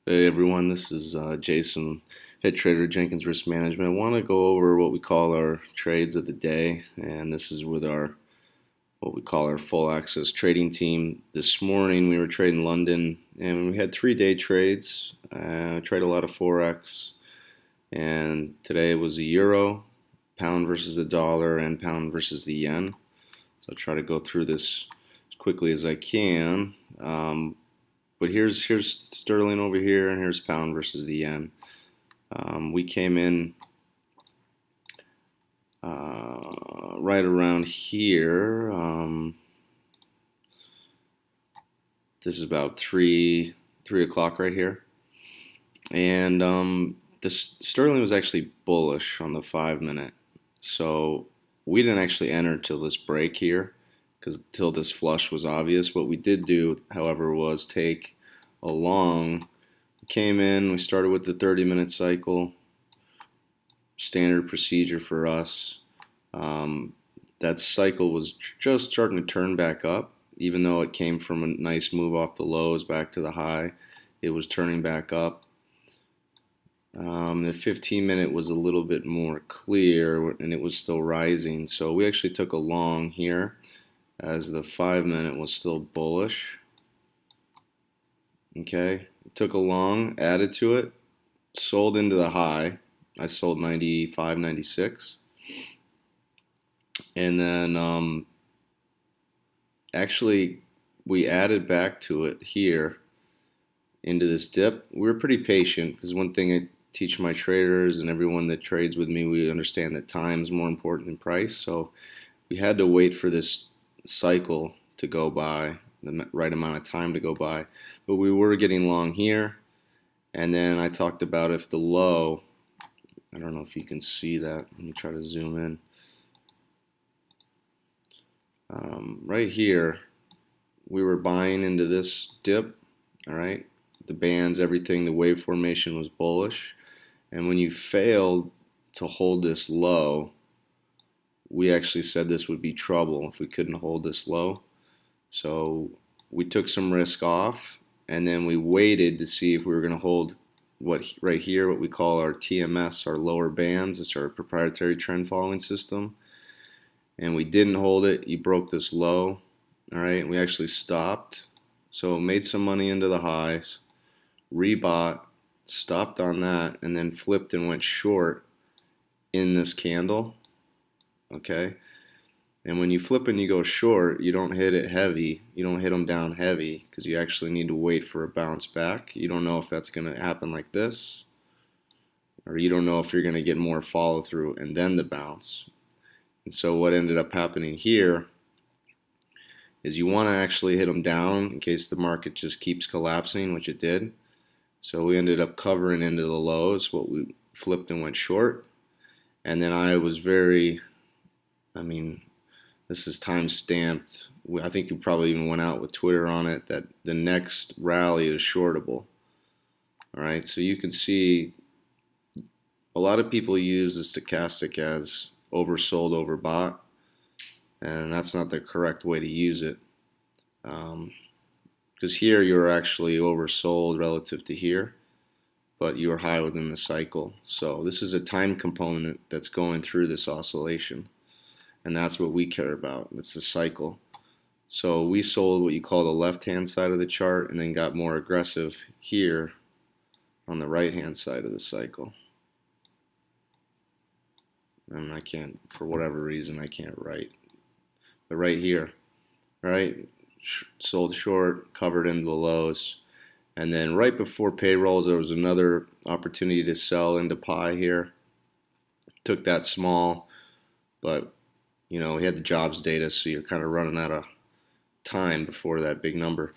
Hey everyone, this is Jason, head trader Jenkins Risk Management. I want to go over what we call our trades of the day, and this is with our what we call our full access trading team. This morning we were trading London, and we had 3-day trades. Trade a lot of forex, and today was the euro, pound versus the dollar, and pound versus the yen. So I'll try to go through this as quickly as I can. But here's sterling over here, and here's pound versus the yen. We came in right around here. This is about three o'clock right here, and the sterling was actually bullish on the 5 minute. So we didn't actually enter till this break here, because till this flush was obvious. What we did do, however, was take a long. We came in, we started with the 30-minute cycle, standard procedure for us. That cycle was just starting to turn back up, even though it came from a nice move off the lows back to the high. It was turning back up. The 15-minute was a little bit more clear, and it was still rising. So we actually took a long here, as the 5-minute was still bullish. Okay, took a long, added to it, sold into the high. I sold 95, 96. And then actually we added back to it here into this dip. We were pretty patient, because one thing I teach my traders and everyone that trades with me, we understand that time is more important than price. So we had to wait for this cycle to go by, the right amount of time to go by. But we were getting long here. And then I talked about if the low, I don't know if you can see that. Let me try to zoom in. Right here, we were buying into this dip, all right? The bands, everything, the wave formation was bullish. And when you failed to hold this low, we actually said this would be trouble if we couldn't hold this low. So we took some risk off, and then we waited to see if we were going to hold what right here, what we call our TMS, our lower bands. It's our proprietary trend following system. And we didn't hold it. You broke this low, all right? We actually stopped, so made some money into the highs, rebought, stopped on that, and then flipped and went short in this candle, okay? And when you flip and you go short, you don't hit it heavy. You don't hit them down heavy, because you actually need to wait for a bounce back. You don't know if that's going to happen like this, or you don't know if you're going to get more follow through and then the bounce. And so what ended up happening here is you want to actually hit them down in case the market just keeps collapsing, which it did. So we ended up covering into the lows, what we flipped and went short. And then I was very, this is time stamped. I think you probably even went out with Twitter on it, that the next rally is shortable. All right, so you can see a lot of people use the stochastic as oversold, overbought, and that's not the correct way to use it, because here you're actually oversold relative to here, but you are high within the cycle. So this is a time component that's going through this oscillation, and that's what we care about. It's the cycle. So we sold what you call the left-hand side of the chart, and then got more aggressive here on the right-hand side of the cycle. And I can't, for whatever reason, I can't write. But right here, right, sold short, covered into the lows. And then right before payrolls, there was another opportunity to sell into pie here. Took that small, but we had the jobs data, so you're kind of running out of time before that big number.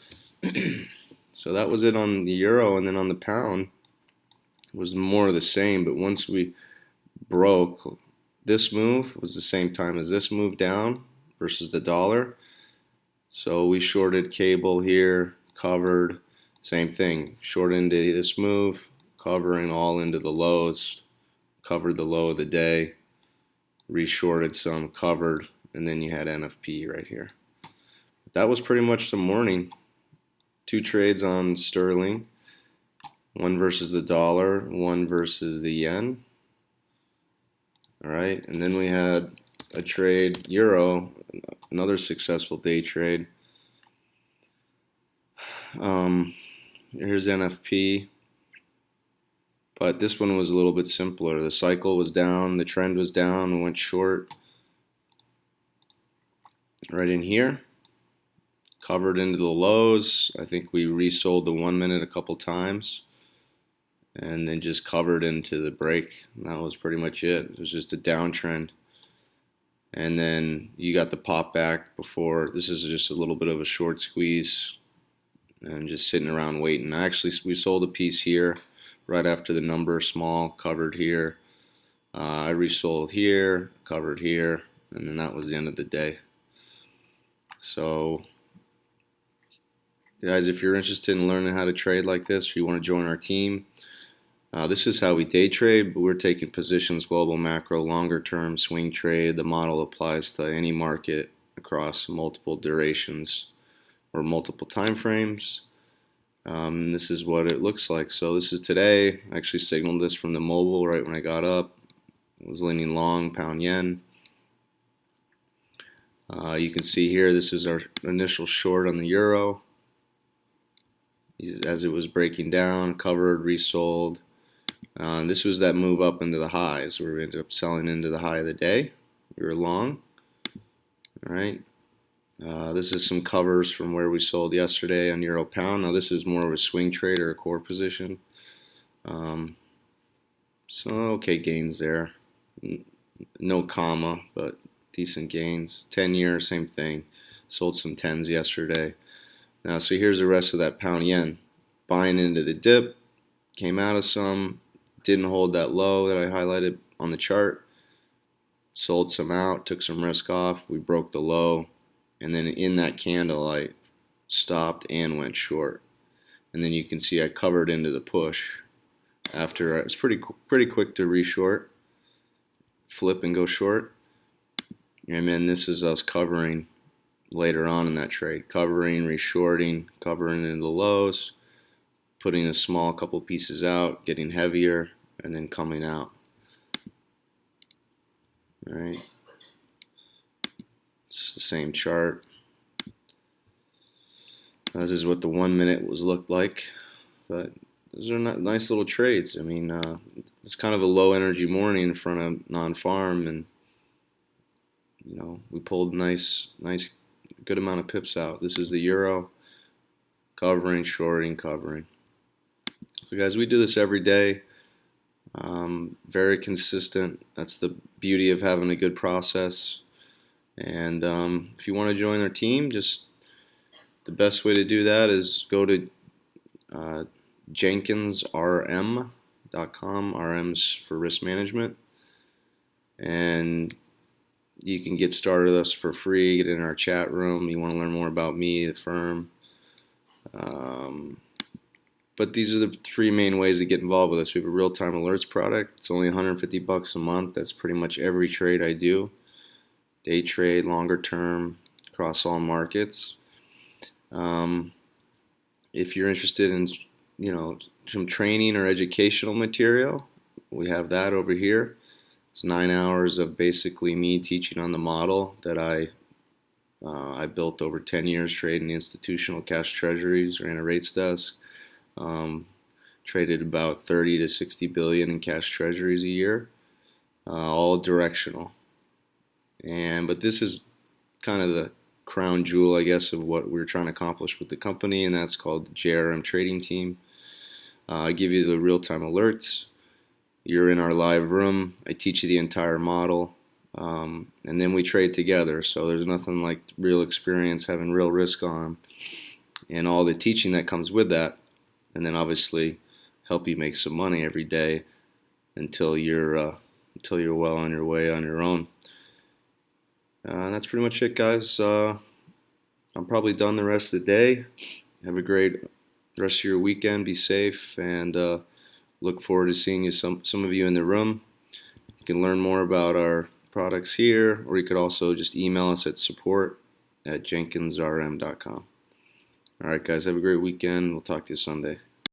So that was it on the euro. And then on the pound, it was more of the same. But once we broke, this move was the same time as this move down versus the dollar. So we shorted cable here, covered, same thing, short into this move, covering all into the lows, covered the low of the day, reshorted some, covered, and then you had NFP right here. That was pretty much the morning. 2 trades on sterling. one versus the dollar, one versus the yen. All right, and then we had a trade euro, another successful day trade. Here's NFP, but this one was a little bit simpler. The cycle was down, the trend was down, we went short right in here, covered into the lows. I think we resold the 1 minute a couple times, and then just covered into the break. And that was pretty much it. It was just a downtrend. And then you got the pop back before. This is just a little bit of a short squeeze and just sitting around waiting. Actually, we sold a piece here right after the number small, covered here. I resold here, covered here, and then that was the end of the day. So guys, if you're interested in learning how to trade like this, or you want to join our team, this is how we day trade, but we're taking positions, global, macro, longer term, swing trade. The model applies to any market across multiple durations or multiple time frames. This is what it looks like. So this is today. I actually signaled this from the mobile right when I got up. It was leaning long, pound yen. You can see here, this is our initial short on the euro. As it was breaking down, covered, resold. This was that move up into the highs where we ended up selling into the high of the day. We were long. All right. This is some covers from where we sold yesterday on euro pound. Now this is more of a swing trade or a core position. So okay, gains there. No comma, but decent gains. 10-year, same thing. Sold some 10s yesterday. Now, so here's the rest of that pound yen. Buying into the dip, came out of some, didn't hold that low that I highlighted on the chart. Sold some out, took some risk off. We broke the low, and then in that candle, I stopped and went short. And then you can see I covered into the push. After it was pretty quick to reshort, flip and go short. And then this is us covering later on in that trade, covering, reshorting, covering into the lows, putting a small couple pieces out, getting heavier, and then coming out. All right, it's the same chart. This is what the 1 minute looked like, but those are not nice little trades. I mean, it's kind of a low energy morning in front of non-farm, and you know, we pulled nice good amount of pips out. This is the euro, covering, shorting, covering. So guys, we do this every day. Very consistent. That's the beauty of having a good process. And if you want to join our team, just the best way to do that is go to JenkinsRM.com. RM's for risk management, and you can get started with us for free, get in our chat room. You want to learn more about me, the firm. But these are the three main ways to get involved with us. We have a real-time alerts product. It's only $150 a month. That's pretty much every trade I do. Day trade, longer term, across all markets. If you're interested in, you know, some training or educational material, we have that over here. It's 9 hours of basically me teaching on the model that I built over 10 years trading institutional cash treasuries, ran a rates desk, traded about 30 to 60 billion in cash treasuries a year, all directional. But this is kind of the crown jewel, I guess, of what we're trying to accomplish with the company, and that's called the JRM Trading Team. I give you the real-time alerts. You're in our live room. I teach you the entire model, and then we trade together. So there's nothing like real experience, having real risk on, and all the teaching that comes with that, and then obviously help you make some money every day until you're well on your way on your own. And that's pretty much it, guys. I'm probably done the rest of the day. Have a great rest of your weekend. Be safe, and look forward to seeing you, some of you in the room. You can learn more about our products here, or you could also just email us at support@jenkinsrm.com. All right, guys, have a great weekend. We'll talk to you Sunday.